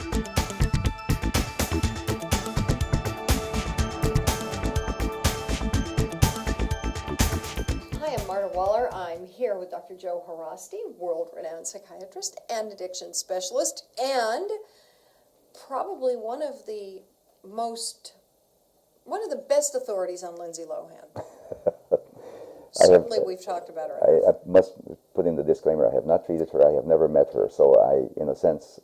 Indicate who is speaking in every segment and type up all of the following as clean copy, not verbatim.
Speaker 1: Hi, I'm Marta Waller. I'm here with Dr. Joe Haraszti, world-renowned psychiatrist and addiction specialist, and probably one of the best authorities on Lindsay Lohan. Certainly, we've talked about her.
Speaker 2: I must put in the disclaimer: I have not treated her. I have never met her. So in a sense,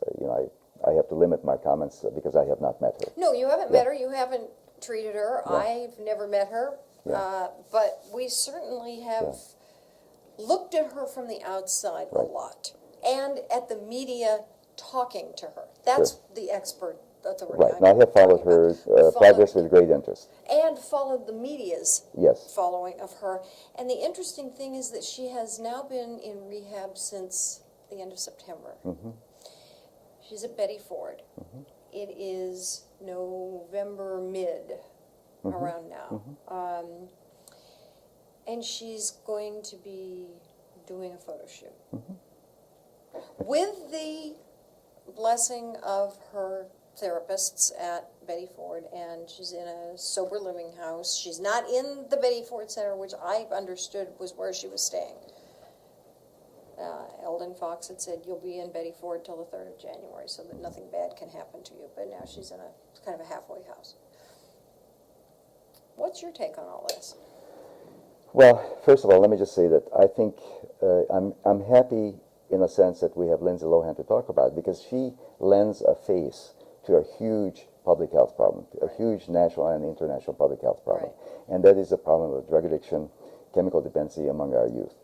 Speaker 2: I have to limit my comments because I have not met her.
Speaker 1: No, you haven't met her. You haven't treated her.
Speaker 2: Yeah.
Speaker 1: I've never met her.
Speaker 2: Yeah.
Speaker 1: But we certainly have looked at her from the outside a lot, and at the media talking to her. That's the expert authority.
Speaker 2: Right. And I have followed her progress with great interest.
Speaker 1: And followed the media's following of her. And the interesting thing is that she has now been in rehab since the end of September.
Speaker 2: Mm-hmm.
Speaker 1: She's at Betty Ford.
Speaker 2: Mm-hmm.
Speaker 1: It is November mid. Around now.
Speaker 2: Mm-hmm.
Speaker 1: And she's going to be doing a photo shoot. Mm-hmm. With the blessing of her therapists at Betty Ford, and she's in a sober living house. She's not in the Betty Ford Center, which I understood was where she was staying. Eldon Fox had said, you'll be in Betty Ford till the 3rd of January so that nothing bad can happen to you. But now she's in a kind of a halfway house. What's your take on all this?
Speaker 2: Well, first of all, let me just say that I think I'm happy in a sense that we have Lindsay Lohan to talk about, because she lends a face to a huge public health problem, a huge national and international public health problem. Right. And that is the problem of drug addiction, chemical dependency among our youth.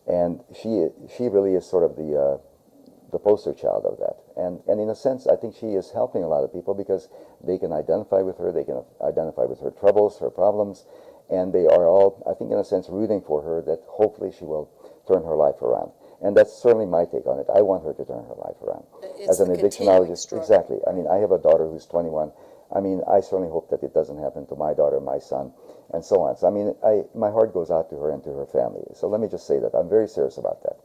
Speaker 2: And she really is sort of the poster child of that. And in a sense, I think she is helping a lot of people because they can identify with her, they can identify with her troubles, her problems, and they are all, I think in a sense, rooting for her that hopefully she will turn her life around. And that's certainly my take on it. I want her to turn her life around.
Speaker 1: It's
Speaker 2: as an addictionologist, exactly. I mean, I have a daughter who's 21. I mean, I certainly hope that it doesn't happen to my daughter, my son, and so on. So, I mean, my heart goes out to her and to her family. So let me just say that. I'm very serious about that.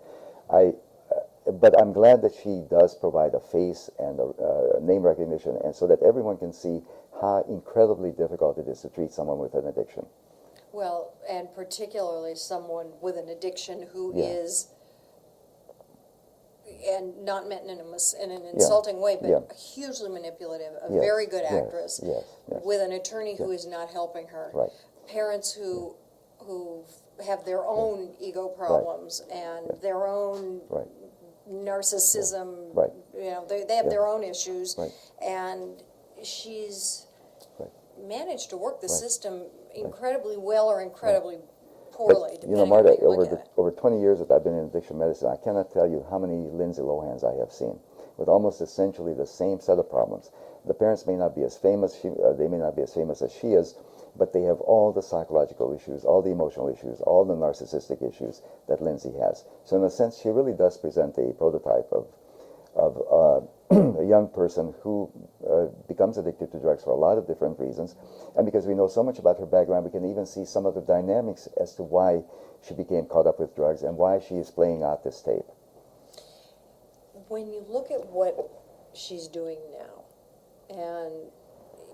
Speaker 2: But I'm glad that she does provide a face and a name recognition, and so that everyone can see how incredibly difficult it is to treat someone with an addiction.
Speaker 1: Well, and particularly someone with an addiction who is, and not meant in an insulting way, but hugely manipulative, a very good actress, with an attorney who is not helping her, parents who have their own ego problems and their own narcissism, you know, they have their own issues, and she's managed to work the system incredibly well or incredibly poorly,
Speaker 2: but, you know, Marta, over 20 years that I've been in addiction medicine, I cannot tell you how many Lindsay Lohans I have seen with almost essentially the same set of problems. The parents may not be as famous, they may not be as famous as she is, but they have all the psychological issues, all the emotional issues, all the narcissistic issues that Lindsay has. So in a sense, she really does present a prototype of a young person who becomes addicted to drugs for a lot of different reasons. And because we know so much about her background, we can even see some of the dynamics as to why she became caught up with drugs and why she is playing out this tape.
Speaker 1: When you look at what she's doing now, and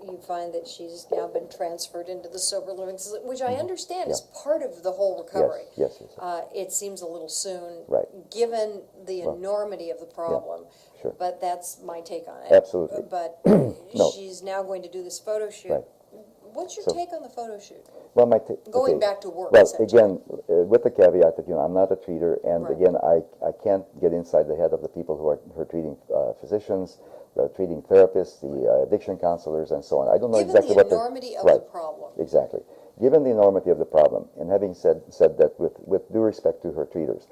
Speaker 1: you find that she's now been transferred into the sober living system, which I understand is part of the whole recovery.
Speaker 2: Yes.
Speaker 1: It seems a little soon,
Speaker 2: given
Speaker 1: the enormity of the problem.
Speaker 2: Sure.
Speaker 1: But that's my take on it.
Speaker 2: Absolutely.
Speaker 1: But she's now going to do this photo shoot.
Speaker 2: Right.
Speaker 1: What's your take on the photo shoot?
Speaker 2: Well,
Speaker 1: going back to work.
Speaker 2: Well, again, with the caveat that I'm not a treater, and again, I can't get inside the head of the people who are her treating physicians, the treating therapists, the addiction counselors, and so on. I don't know exactly what
Speaker 1: the enormity of the problem.
Speaker 2: Exactly. Given the enormity of the problem, and having said that with due respect to her treaters,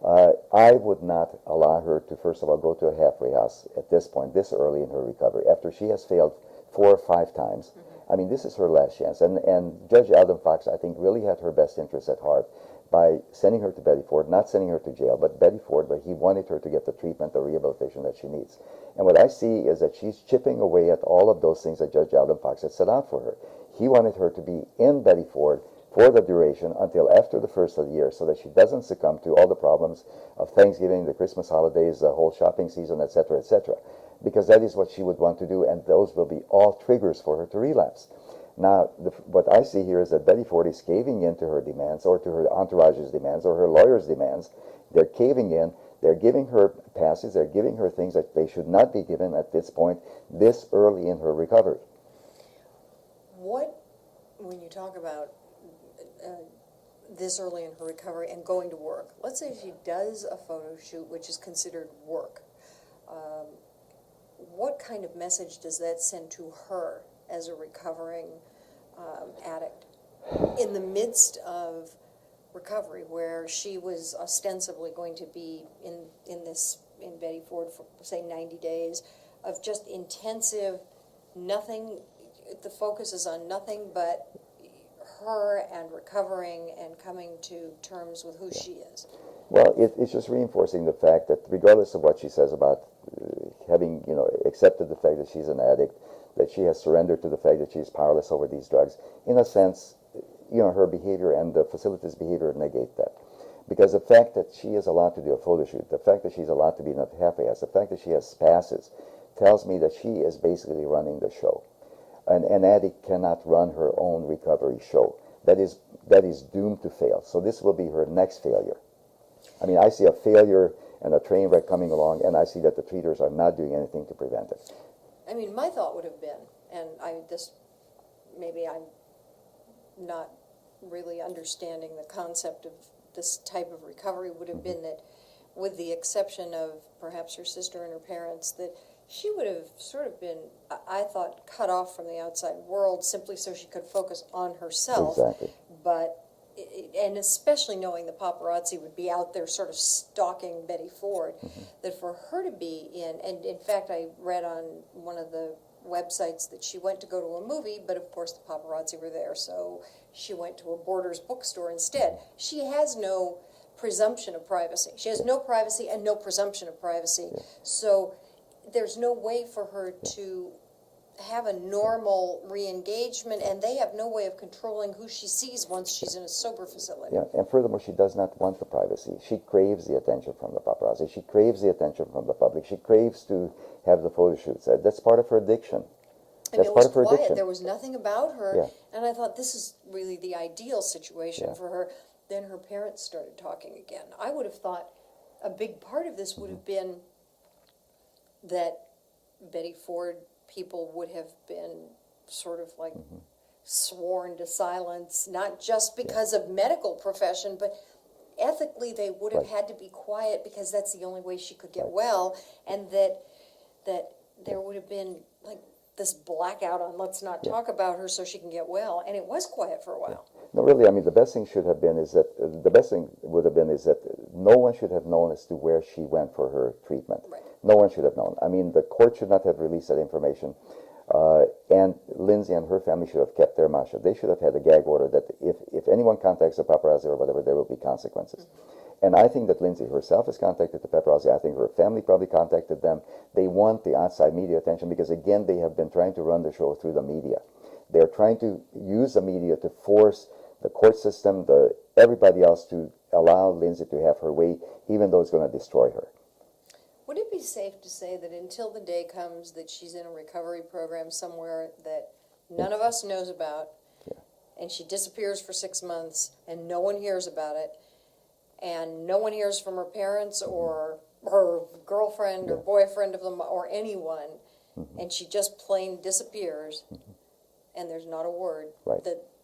Speaker 2: I would not allow her to, first of all, go to a halfway house at this point, this early in her recovery, after she has failed 4 or 5 times. I mean, this is her last chance. And Judge Eldon Fox, I think, really had her best interests at heart by sending her to Betty Ford, not sending her to jail, but Betty Ford, where he wanted her to get the treatment, the rehabilitation that she needs. And what I see is that she's chipping away at all of those things that Judge Eldon Fox had set out for her. He wanted her to be in Betty Ford for the duration until after the first of the year, so that she doesn't succumb to all the problems of Thanksgiving, the Christmas holidays, the whole shopping season, etc., etc. because that is what she would want to do, and those will be all triggers for her to relapse. Now, what I see here is that Betty Ford is caving in to her demands, or to her entourage's demands, or her lawyer's demands. They're caving in. They're giving her passes. They're giving her things that they should not be given at this point, this early in her recovery.
Speaker 1: What, when you talk about this early in her recovery and going to work, let's say she does a photo shoot, which is considered work, what kind of message does that send to her as a recovering addict in the midst of recovery, where she was ostensibly going to be in Betty Ford for, say, 90 days of just intensive nothing? The focus is on nothing but her and recovering and coming to terms with who she is.
Speaker 2: Well, it's just reinforcing the fact that regardless of what she says about having, accepted the fact that she's an addict, that she has surrendered to the fact that she's powerless over these drugs, in a sense, her behavior and the facility's behavior negate that. Because the fact that she is allowed to do a photo shoot, the fact that she's allowed to be in a half-ass, the fact that she has passes, tells me that she is basically running the show. An addict cannot run her own recovery show. That is doomed to fail. So this will be her next failure. I mean, I see a failure and a train wreck coming along, and I see that the treaters are not doing anything to prevent it.
Speaker 1: I mean, my thought would have been, and maybe I'm not really understanding the concept of this type of recovery, would have been that, with the exception of perhaps her sister and her parents, that she would have sort of been, I thought, cut off from the outside world simply so she could focus on herself.
Speaker 2: Exactly.
Speaker 1: And especially knowing the paparazzi would be out there sort of stalking Betty Ford, that for her to be in, and in fact I read on one of the websites that she went to go to a movie, but of course the paparazzi were there, so she went to a Borders bookstore instead. She has no presumption of privacy. She has no privacy and no presumption of privacy. So there's no way for her to have a normal re-engagement, and they have no way of controlling who she sees once she's in a sober facility.
Speaker 2: Yeah, and furthermore, she does not want the privacy. She craves the attention from the paparazzi. She craves the attention from the public. She craves to have the photo shoots. That's part of her addiction.
Speaker 1: That's part of her addiction. There was nothing about her, and I thought this is really the ideal situation for her. Then her parents started talking again. I would have thought a big part of this would have been that Betty Ford people would have been sort of like sworn to silence, not just because of medical profession, but ethically they would have had to be quiet because that's the only way she could get well, and that there would have been like this blackout on let's not talk about her so she can get well, and it was quiet for a while.
Speaker 2: No, really, I mean, the best thing would have been is that no one should have known as to where she went for her treatment.
Speaker 1: Right.
Speaker 2: No one should have known. I mean, the court should not have released that information, and Lindsay and her family should have kept their mouth shut. They should have had a gag order that if anyone contacts the paparazzi or whatever, there will be consequences. And I think that Lindsay herself has contacted the paparazzi. I think her family probably contacted them. They want the outside media attention because, again, they have been trying to run the show through the media. They're trying to use the media to force the court system, everybody else, to allow Lindsay to have her way, even though it's going to destroy her.
Speaker 1: Would it be safe to say that until the day comes that she's in a recovery program somewhere that none of us knows about, and she disappears for 6 months, and no one hears about it, and no one hears from her parents or her girlfriend or boyfriend of them or anyone, and she just plain disappears, and there's not a word,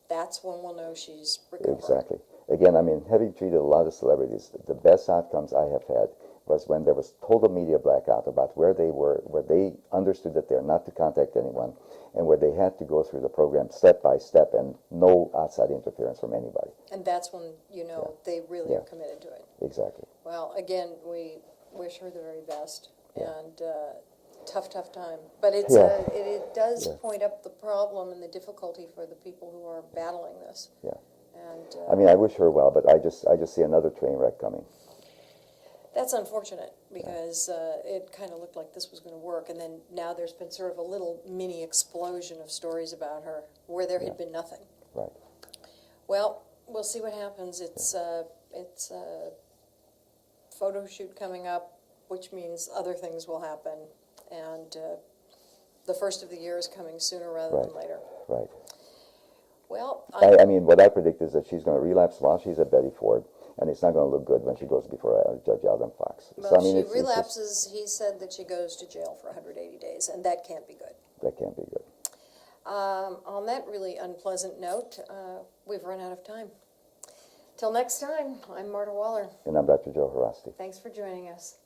Speaker 1: that's when we'll know she's recovered?
Speaker 2: Exactly. Again, I mean, having treated a lot of celebrities, the best outcomes I have had was when there was total media blackout about where they were, where they understood that they're not to contact anyone, and where they had to go through the program step by step and no outside interference from anybody.
Speaker 1: And that's when they really are committed to it.
Speaker 2: Exactly.
Speaker 1: Well, again, we wish her the very best, and tough time. But it does point up the problem and the difficulty for the people who are battling this.
Speaker 2: Yeah.
Speaker 1: And
Speaker 2: I mean, I wish her well, but I just see another train wreck coming.
Speaker 1: That's unfortunate because it kind of looked like this was going to work, and then now there's been sort of a little mini explosion of stories about her where there had been nothing.
Speaker 2: Right.
Speaker 1: Well, we'll see what happens. It's a photo shoot coming up, which means other things will happen, and the first of the year is coming sooner rather than later.
Speaker 2: Right.
Speaker 1: Well,
Speaker 2: I mean, what I predict is that she's going to relapse while she's at Betty Ford, and it's not going to look good when she goes before Judge Alden Fox.
Speaker 1: well,
Speaker 2: So, I mean,
Speaker 1: she
Speaker 2: it's
Speaker 1: relapses. He said that she goes to jail for 180 days, and that can't be good.
Speaker 2: that can't be good.
Speaker 1: On that really unpleasant note, we've run out of time. Till next time, I'm Marta Waller.
Speaker 2: And I'm Dr. Joe Haraszti.
Speaker 1: Thanks for joining us.